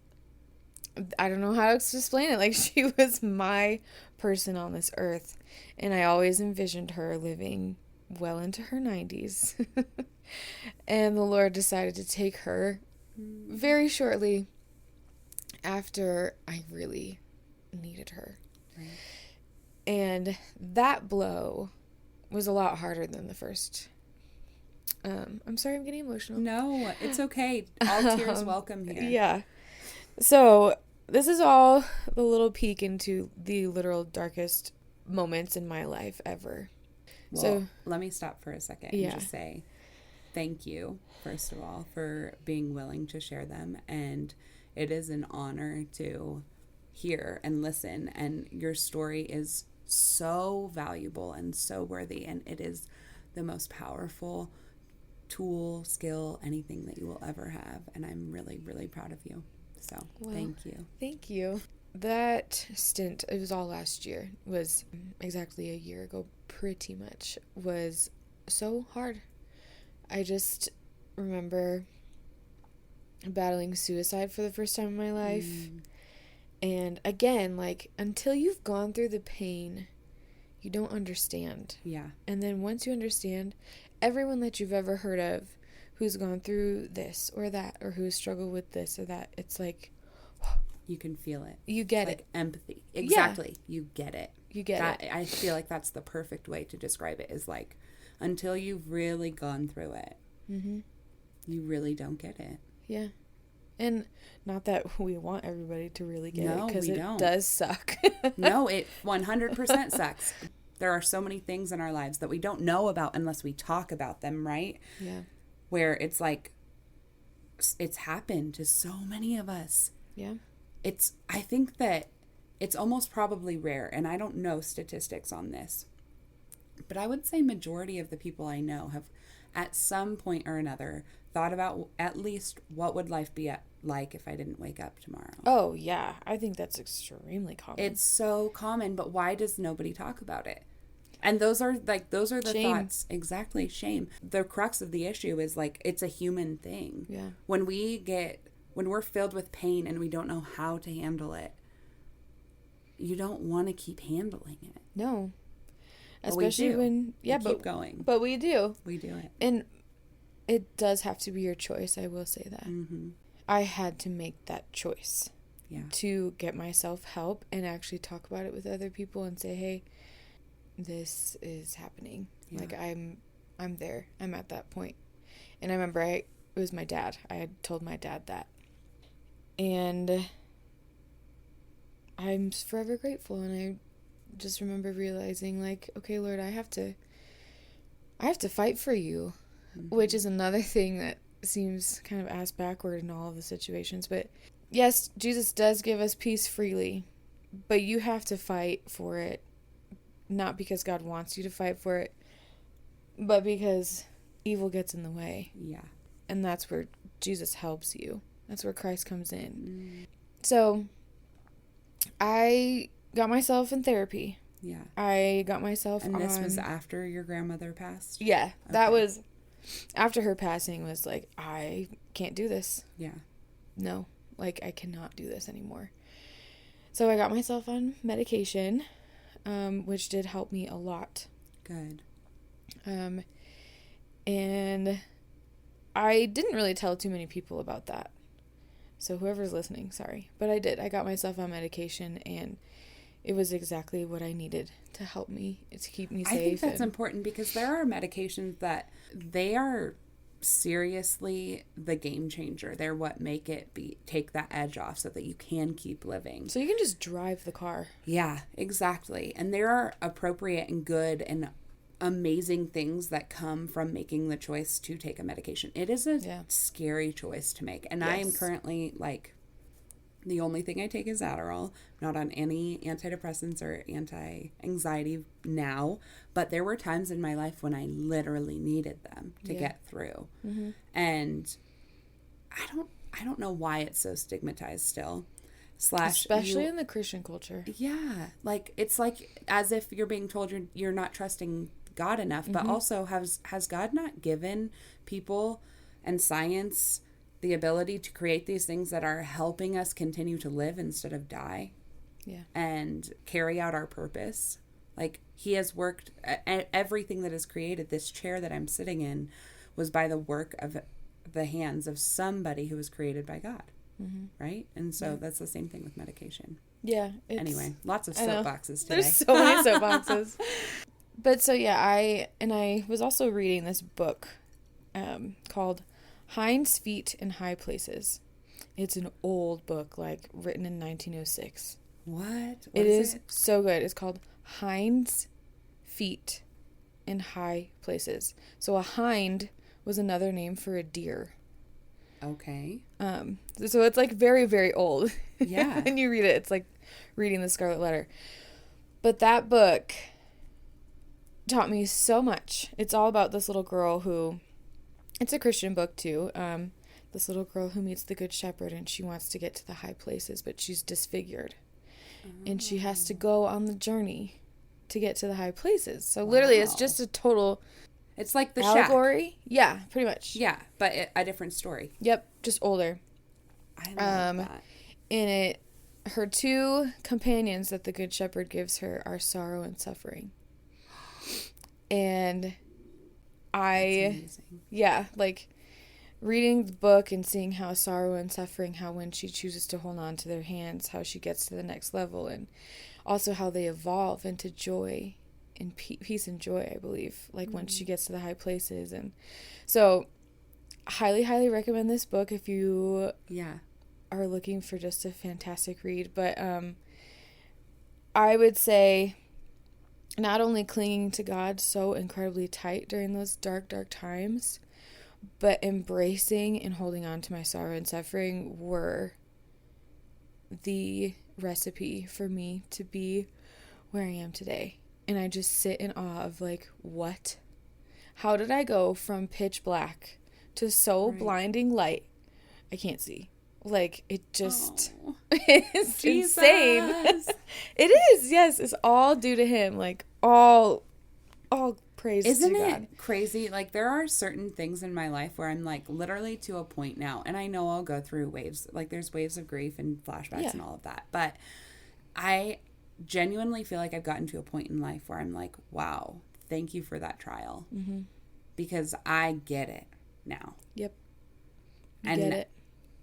Speaker 2: I don't know how to explain it. Like, she was my person on this earth. And I always envisioned her living well into her 90s. And the Lord decided to take her very shortly after I really needed her. Right. And that blow was a lot harder than the first. I'm sorry, I'm getting emotional.
Speaker 1: No, it's okay. All tears welcome here.
Speaker 2: Yeah. So this is all the little peek into the literal darkest moments in my life ever.
Speaker 1: Well, so let me stop for a second and just say thank you, first of all, for being willing to share them. And it is an honor to hear and listen. And your story is so valuable and so worthy. And it is the most powerful tool, skill, anything that you will ever have. And I'm really, really proud of you. So thank you.
Speaker 2: Thank you. That stint, it was all last year, was exactly a year ago, pretty much, was so hard. I just remember battling suicide for the first time in my life. And again, like, until you've gone through the pain, you don't understand.
Speaker 1: Yeah.
Speaker 2: And then once you understand, everyone that you've ever heard of who's gone through this or that, or who's struggled with this or that, it's like,
Speaker 1: you can feel it.
Speaker 2: You get
Speaker 1: it's
Speaker 2: it.
Speaker 1: Like empathy. Exactly. Yeah. You get it.
Speaker 2: You get it.
Speaker 1: I feel like that's the perfect way to describe it, is like, until you've really gone through it, you really don't get it.
Speaker 2: Yeah. And not that we want everybody to really get it, because it
Speaker 1: don't.
Speaker 2: Does suck.
Speaker 1: No, it 100% sucks. There are so many things in our lives that we don't know about unless we talk about them, right?
Speaker 2: Yeah.
Speaker 1: Where it's like, it's happened to so many of us.
Speaker 2: Yeah.
Speaker 1: I think that it's almost probably rare, and I don't know statistics on this, but I would say majority of the people I know have at some point or another thought about at least what would life be like if I didn't wake up tomorrow.
Speaker 2: Oh, yeah. I think that's extremely common.
Speaker 1: It's so common, but why does nobody talk about it? And those are the
Speaker 2: shame.
Speaker 1: Thoughts. Exactly. Shame. The crux of the issue is like, it's a human thing.
Speaker 2: Yeah.
Speaker 1: When we're filled with pain and we don't know how to handle it, you don't want to keep handling it.
Speaker 2: No. Especially when,
Speaker 1: keep going.
Speaker 2: But we do.
Speaker 1: We do it.
Speaker 2: And it does have to be your choice. I will say that. I had to make that choice.
Speaker 1: Yeah.
Speaker 2: To get myself help and actually talk about it with other people and say, hey, this is happening.
Speaker 1: Yeah.
Speaker 2: Like, I'm there. I'm at that point. And I remember it was my dad. I had told my dad that. And I'm forever grateful. And I just remember realizing, like, okay, Lord, I have to fight for you, which is another thing that seems kind of ass backward in all of the situations. But yes, Jesus does give us peace freely, but you have to fight for it, not because God wants you to fight for it, but because evil gets in the way.
Speaker 1: Yeah.
Speaker 2: And that's where Jesus helps you. That's where Christ comes in. So I got myself in therapy.
Speaker 1: Yeah.
Speaker 2: I got myself
Speaker 1: And this was after your grandmother passed?
Speaker 2: Yeah.
Speaker 1: Okay.
Speaker 2: That was after her passing. Was like, I can't do this.
Speaker 1: Yeah.
Speaker 2: No. Like, I cannot do this anymore. So I got myself on medication, which did help me a lot.
Speaker 1: Good.
Speaker 2: And I didn't really tell too many people about that. So whoever's listening, sorry. But I did. I got myself on medication, and it was exactly what I needed to help me, to keep me safe.
Speaker 1: I think that's important because there are medications that they are seriously the game changer. They're what make it take that edge off so that you can keep living.
Speaker 2: So you can just drive the car.
Speaker 1: Yeah, exactly. And there are appropriate and good and amazing things that come from making the choice to take a medication. It is a scary choice to make. And I am currently, like, the only thing I take is Adderall. Not on any antidepressants or anti-anxiety now. But there were times in my life when I literally needed them to get through. Mm-hmm. And I don't know why it's so stigmatized still.
Speaker 2: Especially in the Christian culture.
Speaker 1: Yeah. Like, it's like as if you're being told you're not trusting God enough. But also, has God not given people and science the ability to create these things that are helping us continue to live instead of die?
Speaker 2: Yeah. And
Speaker 1: carry out our purpose? Like, he has worked everything that is created. This chair that I'm sitting in was by the work of the hands of somebody who was created by God. Mm-hmm. Right? And so that's the same thing with medication.
Speaker 2: Yeah.
Speaker 1: Anyway, lots of soapboxes today.
Speaker 2: There's so many soapboxes. But so, yeah, I was also reading this book called Hinds Feet in High Places. It's an old book, like written in 1906.
Speaker 1: What
Speaker 2: it is so good. It's called Hinds Feet in High Places. So a hind was another name for a deer.
Speaker 1: Okay.
Speaker 2: So it's like very, very old.
Speaker 1: Yeah.
Speaker 2: When you read it, it's like reading the Scarlet Letter. But that book taught me so much. It's all about this little girl who, it's a Christian book too. This little girl who meets the Good Shepherd, and she wants to get to the high places, but she's disfigured. And she has to go on the journey to get to the high places. So literally, it's just a total...
Speaker 1: It's like the
Speaker 2: allegory.
Speaker 1: Shack.
Speaker 2: Yeah, pretty much.
Speaker 1: Yeah, but a different story.
Speaker 2: Yep, just older.
Speaker 1: I love that.
Speaker 2: And her two companions that the Good Shepherd gives her are sorrow and suffering. And like reading the book and seeing how sorrow and suffering, how when she chooses to hold on to their hands, how she gets to the next level, and also how they evolve into joy and peace and joy, I believe, like when she gets to the high places. And so highly, highly recommend this book if you are looking for just a fantastic read. But I would say not only clinging to God so incredibly tight during those dark, dark times, but embracing and holding on to my sorrow and suffering were the recipe for me to be where I am today. And I just sit in awe of, like, what? How did I go from pitch black to so blinding light? I can't see. Like, it just is insane. It is, yes. It's all due to him. Like, all praise to God.
Speaker 1: Isn't it crazy? Like, there are certain things in my life where I'm, like, literally to a point now. And I know I'll go through waves. Like, there's waves of grief and flashbacks and all of that. But I genuinely feel like I've gotten to a point in life where I'm like, wow, thank you for that trial. Mm-hmm. Because I get it now.
Speaker 2: Yep.
Speaker 1: And
Speaker 2: get it.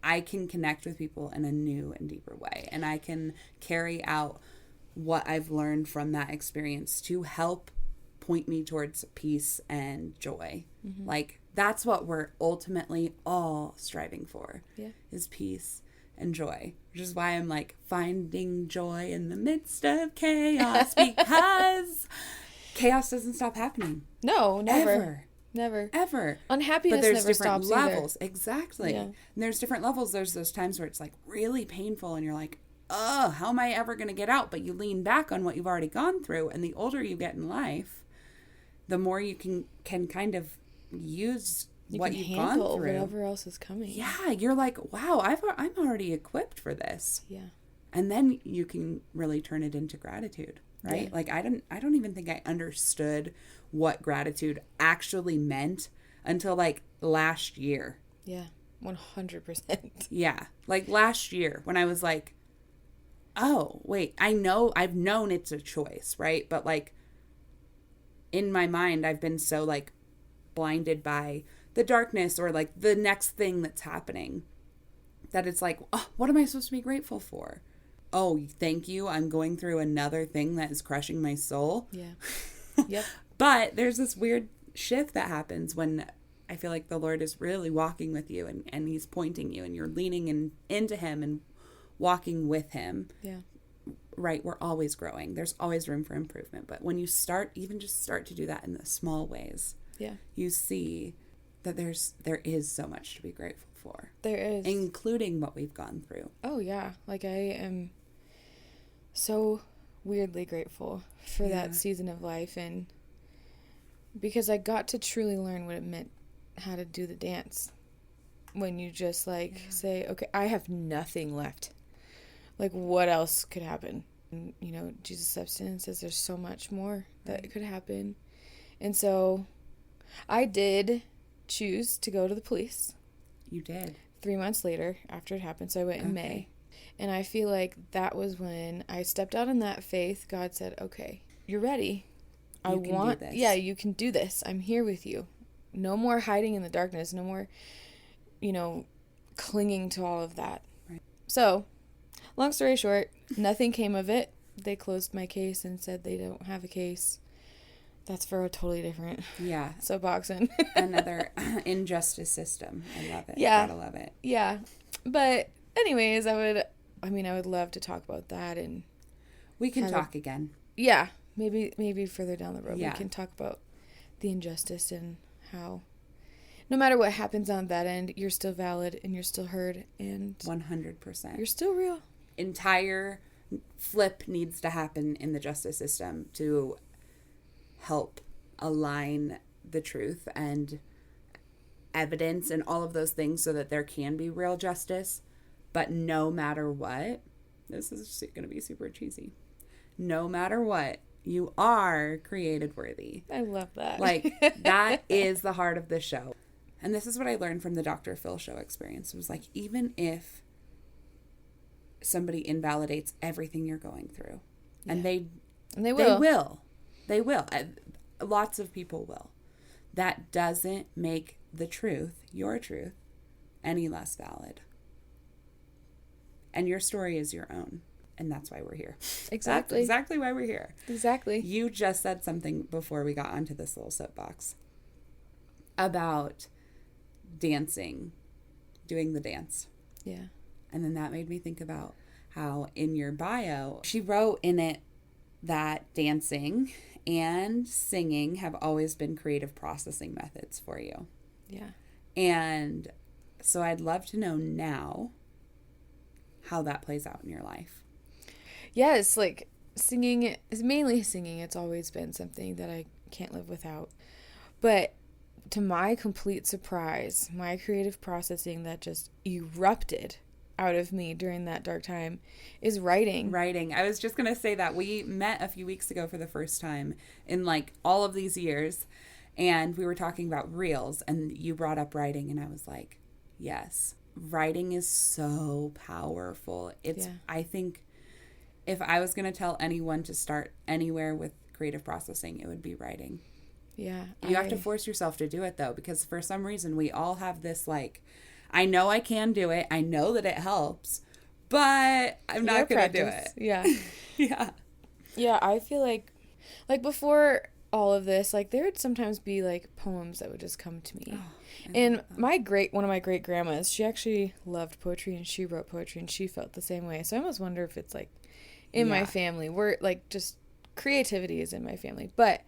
Speaker 1: I can connect with people in a new and deeper way. And I can carry out what I've learned from that experience to help point me towards peace and joy. Mm-hmm. Like, that's what we're ultimately all striving for, is peace and joy, which is why I'm like finding joy in the midst of chaos, because chaos doesn't stop happening.
Speaker 2: No, never.
Speaker 1: Ever.
Speaker 2: Unhappiness never stops
Speaker 1: levels.
Speaker 2: Either.
Speaker 1: Exactly. Yeah. And there's different levels. There's those times where it's like really painful and you're like, oh, how am I ever going to get out? But you lean back on what you've already gone through. And the older you get in life, the more you can kind of use what you've gone through.
Speaker 2: Whatever else is coming.
Speaker 1: Yeah. You're like, wow, I'm already equipped for this.
Speaker 2: Yeah.
Speaker 1: And then you can really turn it into gratitude. Right? Yeah. Like, I don't even think I understood what gratitude actually meant until like last year.
Speaker 2: Yeah. 100%.
Speaker 1: Yeah. Like last year when I was like, oh, wait, I've known it's a choice, right? But like in my mind, I've been so like blinded by the darkness or like the next thing that's happening that it's like, oh, what am I supposed to be grateful for? Oh, thank you. I'm going through another thing that is crushing my soul.
Speaker 2: Yeah. Yep.
Speaker 1: But there's this weird shift that happens when I feel like the Lord is really walking with you and he's pointing you and you're leaning into him and walking with him.
Speaker 2: Yeah.
Speaker 1: Right. We're always growing. There's always room for improvement. But when you start to do that in the small ways, you see that there is so much to be grateful for.
Speaker 2: There is.
Speaker 1: Including what we've gone through.
Speaker 2: Oh, yeah. Like, I am so weirdly grateful for that season of life, and because I got to truly learn what it meant how to do the dance. When you just, like, say, okay, I have nothing left. Like, what else could happen? And, you know, Jesus steps in and says there's so much more that could happen. And so I did choose to go to the police.
Speaker 1: You did.
Speaker 2: 3 months later, after it happened. So I went in May. And I feel like that was when I stepped out in that faith. God said, okay, you're ready. You can do this. Yeah, you can do this. I'm here with you. No more hiding in the darkness. No more, clinging to all of that. Right. So, long story short, nothing came of it. They closed my case and said they don't have a case. That's for a totally different soapboxing.
Speaker 1: Another injustice system. I love it.
Speaker 2: Yeah.
Speaker 1: Gotta love it.
Speaker 2: Yeah. But anyways, I would love to talk about that, and
Speaker 1: we can talk again.
Speaker 2: Yeah. Maybe further down the road we can talk about the injustice and how no matter what happens on that end, you're still valid and you're still heard, and
Speaker 1: 100%.
Speaker 2: You're still real.
Speaker 1: Entire flip needs to happen in the justice system to help align the truth and evidence and all of those things so that there can be real justice. But no matter what, this is going to be super cheesy. No matter what, you are created worthy.
Speaker 2: I love that.
Speaker 1: Like, that is the heart of the show. And this is what I learned from the Dr. Phil show experience. It was like, even if somebody invalidates everything you're going through, and they will. Lots of people will. That doesn't make the truth, your truth, any less valid. And your story is your own. And that's why we're here.
Speaker 2: Exactly.
Speaker 1: That's exactly why we're here.
Speaker 2: Exactly.
Speaker 1: You just said something before we got onto this little soapbox about dancing, doing the dance.
Speaker 2: Yeah.
Speaker 1: And then that made me think about how in your bio, she wrote in it that dancing and singing have always been creative processing methods for you.
Speaker 2: Yeah.
Speaker 1: And so I'd love to know now how that plays out in your life.
Speaker 2: Yes, like singing is mainly singing. It's always been something that I can't live without. But to my complete surprise, my creative processing that just erupted out of me during that dark time is writing.
Speaker 1: I was just going to say that we met a few weeks ago for the first time in like all of these years, and we were talking about reels, and you brought up writing, and I was like, yes, writing is so powerful. I think if I was going to tell anyone to start anywhere with creative processing, it would be writing.
Speaker 2: Yeah.
Speaker 1: You have to force yourself to do it, though, because for some reason we all have this like, I know I can do it. I know that it helps, but I'm not going to do it.
Speaker 2: Yeah.
Speaker 1: Yeah.
Speaker 2: Yeah, I feel like before all of this, like there would sometimes be like poems that would just come to me.
Speaker 1: Oh,
Speaker 2: and one of my great grandmas, she actually loved poetry and she wrote poetry and she felt the same way. So I almost wonder if it's like in my family, we're like just creativity is in my family. But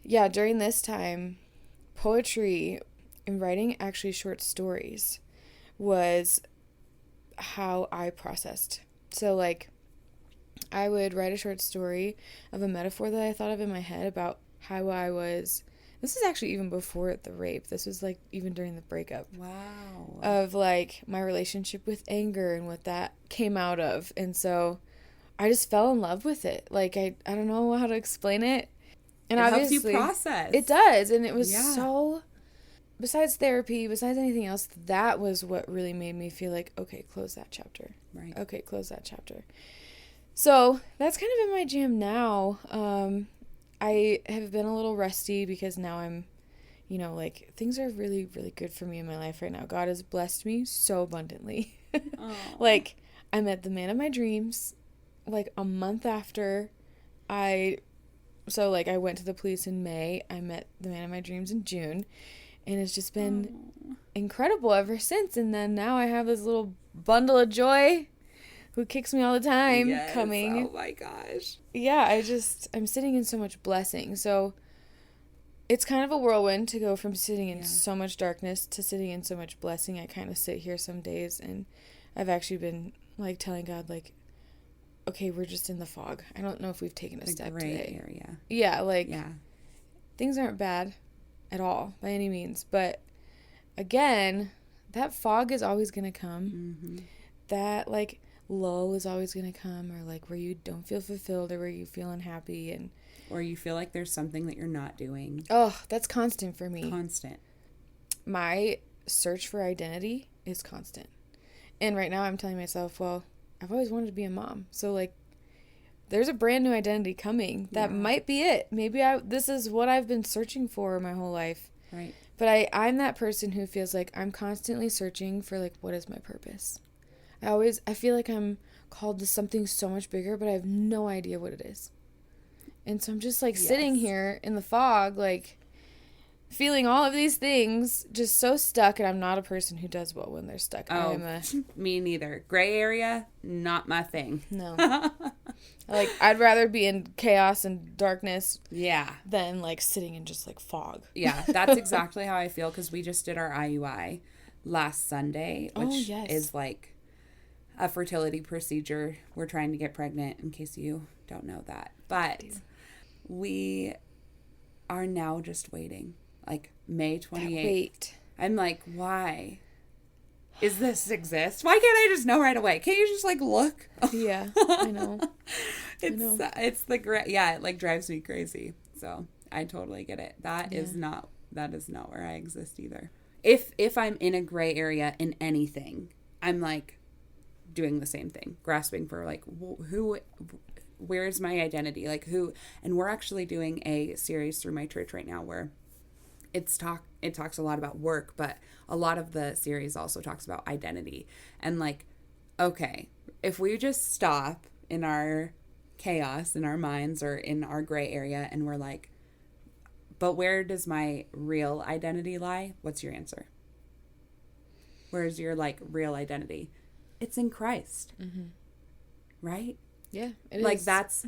Speaker 2: yeah, during this time, poetry and writing actually short stories was how I processed. So like I would write a short story of a metaphor that I thought of in my head about how I was. This is actually even before the rape. This was like even during the breakup.
Speaker 1: Wow.
Speaker 2: Of like my relationship with anger and what that came out of. And so I just fell in love with it. Like I don't know how to explain it. And
Speaker 1: it
Speaker 2: obviously
Speaker 1: helps you process.
Speaker 2: It does. And it was so, besides therapy, besides anything else, that was what really made me feel like, okay, close that chapter.
Speaker 1: Right.
Speaker 2: Okay, close that chapter. So that's kind of in my jam now. I have been a little rusty because now I'm, like things are really, really good for me in my life right now. God has blessed me so abundantly. Like I met the man of my dreams like a month after I went to the police in May. I met the man of my dreams in June, and it's just been incredible ever since. And then now I have this little bundle of joy who kicks me all the time coming.
Speaker 1: Oh my gosh.
Speaker 2: Yeah, I'm sitting in so much blessing. So it's kind of a whirlwind to go from sitting in so much darkness to sitting in so much blessing. I kind of sit here some days and I've actually been like telling God like, okay, we're just in the fog. I don't know if we've taken a step today.
Speaker 1: Area.
Speaker 2: Yeah, things aren't bad at all by any means. But again, that fog is always going to come. Mm-hmm. That like lull is always going to come, or like where you don't feel fulfilled or where you feel unhappy and
Speaker 1: or you feel like there's something that you're not doing.
Speaker 2: Oh, that's constant for me.
Speaker 1: Constant.
Speaker 2: My search for identity is constant. And right now I'm telling myself, well, I've always wanted to be a mom. So like there's a brand new identity coming. That might be it. Maybe this is what I've been searching for my whole life.
Speaker 1: Right.
Speaker 2: But I'm that person who feels like I'm constantly searching for like, what is my purpose? I feel like I'm called to something so much bigger, but I have no idea what it is. And so I'm just like sitting here in the fog, like feeling all of these things, just so stuck. And I'm not a person who does well when they're stuck.
Speaker 1: Oh, me neither. Gray area, not my thing.
Speaker 2: No. Like I'd rather be in chaos and darkness.
Speaker 1: Yeah.
Speaker 2: Than like sitting in just like fog.
Speaker 1: Yeah, that's exactly how I feel because we just did our IUI last Sunday, which is like a fertility procedure. We're trying to get pregnant, in case you don't know that. But we are now just waiting. Like May 28th. Wait. I'm like, why is this exist? Why can't I just know right away? Can't you just like look?
Speaker 2: Yeah, I know.
Speaker 1: It's the it like drives me crazy. So I totally get it. That is not where I exist either. If I'm in a gray area in anything, I'm like doing the same thing, grasping for like where's my identity, like who. And we're actually doing a series through my church right now where it talks a lot about work, but a lot of the series also talks about identity. And like, okay, if we just stop in our chaos in our minds or in our gray area and we're like, but where does my real identity lie? What's your answer? Where's your like real identity? It's in Christ. Mm-hmm. Right?
Speaker 2: Yeah, it
Speaker 1: like
Speaker 2: is.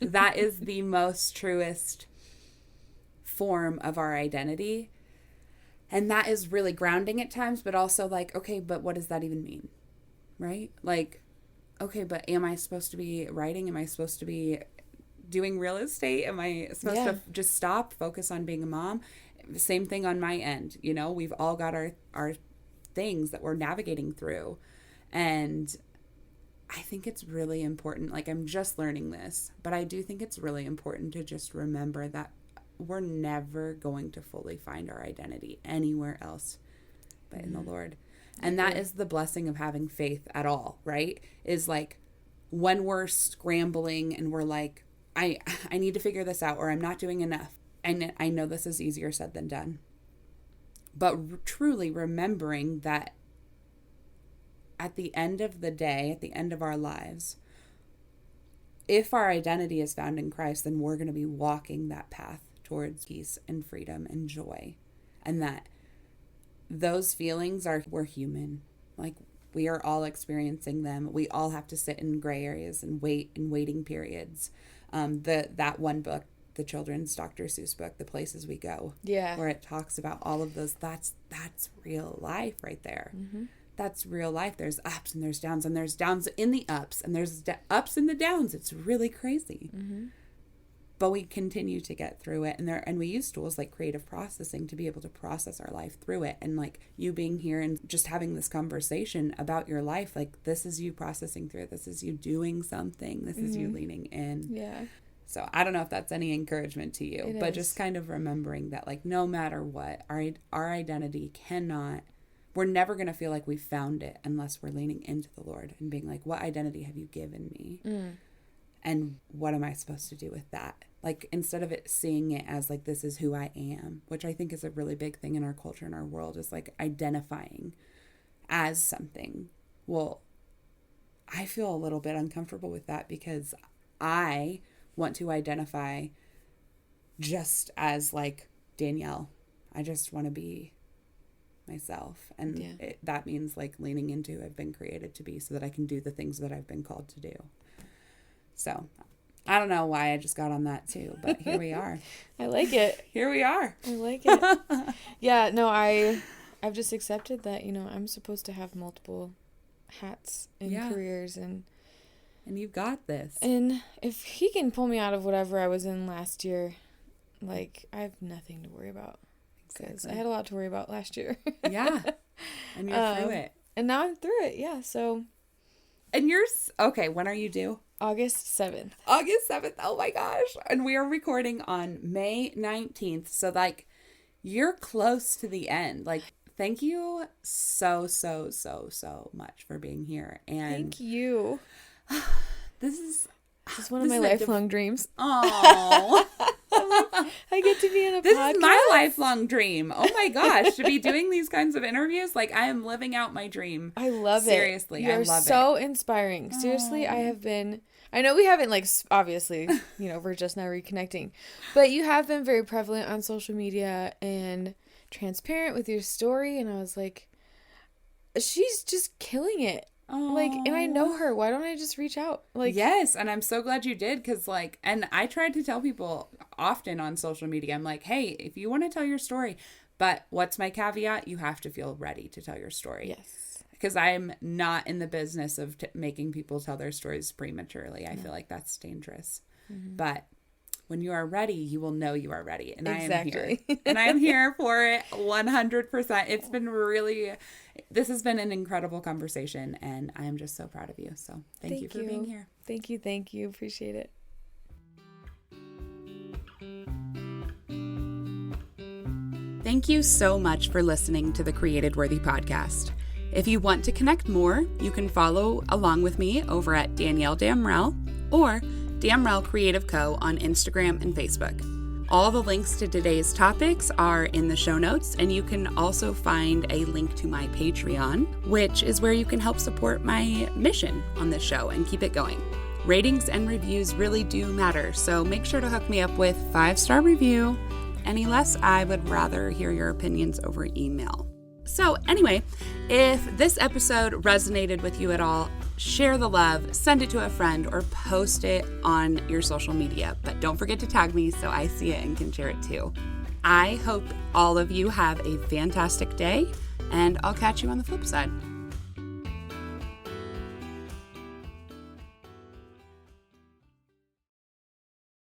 Speaker 1: that is the most truest form of our identity. And that is really grounding at times, but also like, okay, but what does that even mean? Right? Like, okay, but am I supposed to be writing? Am I supposed to be doing real estate? Am I supposed to just stop, focus on being a mom? Same thing on my end. You know, we've all got our things that we're navigating through. And I think it's really important. Like, I'm just learning this, but I do think it's really important to just remember that we're never going to fully find our identity anywhere else but in the Lord. And that is the blessing of having faith at all, right? Is like when we're scrambling and we're like, I need to figure this out, or I'm not doing enough. And I know this is easier said than done. But truly remembering that at the end of the day, at the end of our lives, if our identity is found in Christ, then we're going to be walking that path towards peace and freedom and joy. And that those feelings we're human. Like, we are all experiencing them. We all have to sit in gray areas and wait in waiting periods. That one book, the children's Dr. Seuss book, The Places We Go, where it talks about all of those, that's real life right there. Mm-hmm. That's real life. There's ups and there's downs in the ups, and there's ups in the downs. It's really crazy. Mm-hmm. But we continue to get through it, and we use tools like creative processing to be able to process our life through it. And like you being here and just having this conversation about your life, like, this is you processing through it. This is you doing something. This is you leaning in.
Speaker 2: Yeah.
Speaker 1: So I don't know if that's any encouragement to you, but just kind of remembering that, like, no matter what, our identity we're never going to feel like we found it unless we're leaning into the Lord and being like, what identity have you given me? And what am I supposed to do with that? Like, instead of seeing it as like, this is who I am, which I think is a really big thing in our culture and our world, is like identifying as something. Well, I feel a little bit uncomfortable with that because I want to identify just as Danielle. I just want to be myself. And that means like leaning into who I've been created to be so that I can do the things that I've been called to do. So I don't know why I just got on that too, but here we are.
Speaker 2: I like it.
Speaker 1: Here we are.
Speaker 2: I like it. Yeah, no, I've just accepted that, I'm supposed to have multiple hats and careers, and
Speaker 1: you've got this.
Speaker 2: And if he can pull me out of whatever I was in last year, like, I have nothing to worry about. Because I had a lot to worry about last year.
Speaker 1: Yeah. And you're through it.
Speaker 2: And now I'm through it, yeah, so.
Speaker 1: And okay, when are you due?
Speaker 2: August 7th.
Speaker 1: August 7th, oh my gosh. And we are recording on May 19th, so, like, you're close to the end. Like, thank you so, so, so, so much for being here. And
Speaker 2: thank you.
Speaker 1: This is
Speaker 2: one of my lifelong dreams.
Speaker 1: Oh.
Speaker 2: I get to be in a podcast.
Speaker 1: This is my lifelong dream. Oh my gosh, to be doing these kinds of interviews, like, I am living out my dream.
Speaker 2: I love it.
Speaker 1: Seriously, I love it.
Speaker 2: You're so inspiring. Seriously, I have been. I know we haven't, like, obviously, we're just now reconnecting, but you have been very prevalent on social media and transparent with your story, and I was like, she's just killing it.
Speaker 1: Oh.
Speaker 2: Like, and I know her. Why don't I just reach out? Like,
Speaker 1: yes, and I'm so glad you did, because, like, and I tried to tell people often on social media, I'm like, hey, if you want to tell your story, but what's my caveat? You have to feel ready to tell your story.
Speaker 2: Yes.
Speaker 1: Because I'm not in the business of making people tell their stories prematurely. I feel like that's dangerous. Mm-hmm. But when you are ready, you will know you are ready. And exactly. I am here. And I am here for it 100%. It's been this has been an incredible conversation, and I am just so proud of you. So thank you for being here.
Speaker 2: Thank you. Appreciate it.
Speaker 1: Thank you so much for listening to the Created Worthy podcast. If you want to connect more, you can follow along with me over at Danielle Damrell or Damrell Creative Co. on Instagram and Facebook. All the links to today's topics are in the show notes, and you can also find a link to my Patreon, which is where you can help support my mission on this show and keep it going. Ratings and reviews really do matter, so make sure to hook me up with 5-star review. Any less, I would rather hear your opinions over email. So anyway, if this episode resonated with you at all, share the love, send it to a friend, or post it on your social media. But don't forget to tag me so I see it and can share it too. I hope all of you have a fantastic day, and I'll catch you on the flip side.